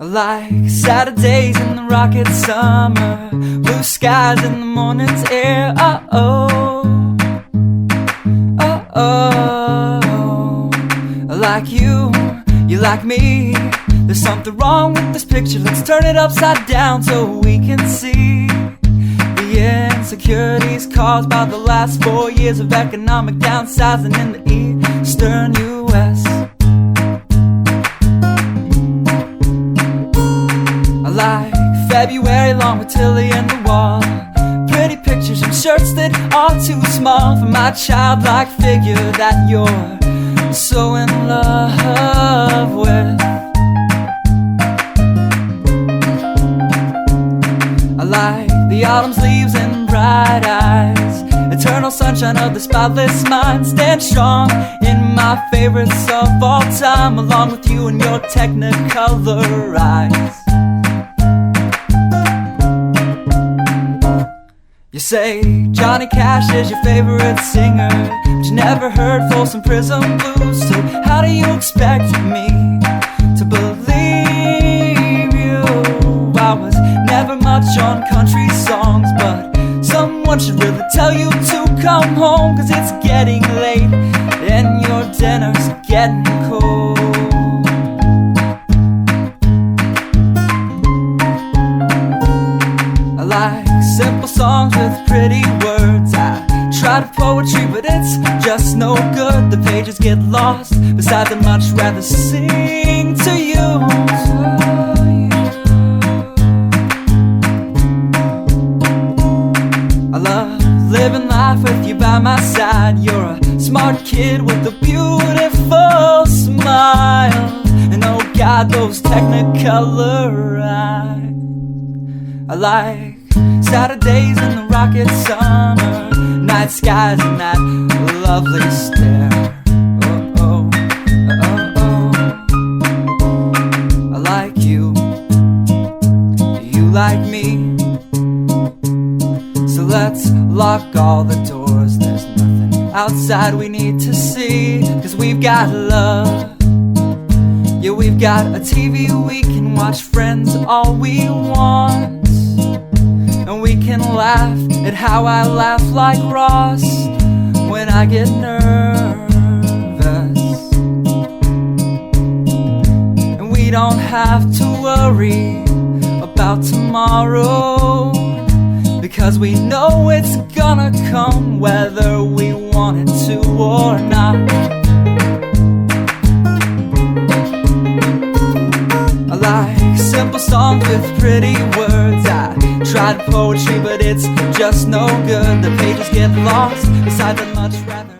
I like Saturdays in the rocket summer, blue skies in the morning's air. Oh, I like you, you like me. There's something wrong with this picture. Let's turn it upside down so we can see the insecurities caused by the last 4 years of economic downsizing in the eastern U.S. I like February long with Tilly and the wall, pretty pictures and shirts that are too small for my childlike figure that you're so in love with. I like the autumn's leaves and bright eyes, eternal sunshine of the spotless mind. Stand strong in my favorites of all time, along with you and your technicolor eyes. You say Johnny Cash is your favorite singer, but you never heard Folsom Prison Blues. So how do you expect me to believe you? I was never much on country songs, but someone should really tell you to come home, 'cause it's getting late and your dinner's getting cold. I like simple songs with pretty words. I tried poetry, but it's just no good. The pages get lost. Besides, I'd much rather sing to you. I love living life with you by my side. You're a smart kid with a beautiful smile, and oh God, those technicolor eyes. I like Saturdays in the rocket summer, night skies and that lovely stare. I like you, you like me. So let's lock all the doors, there's nothing outside we need to see, 'cause we've got love. Yeah, we've got a TV we can watch, Friends all we want. And we can laugh at how I laugh like Ross when I get nervous. And we don't have to worry about tomorrow, because we know it's gonna come whether we want it to or not. I like simple songs with pretty words. I tried poetry, but it's just no good. The pages get lost. Besides, I'd much rather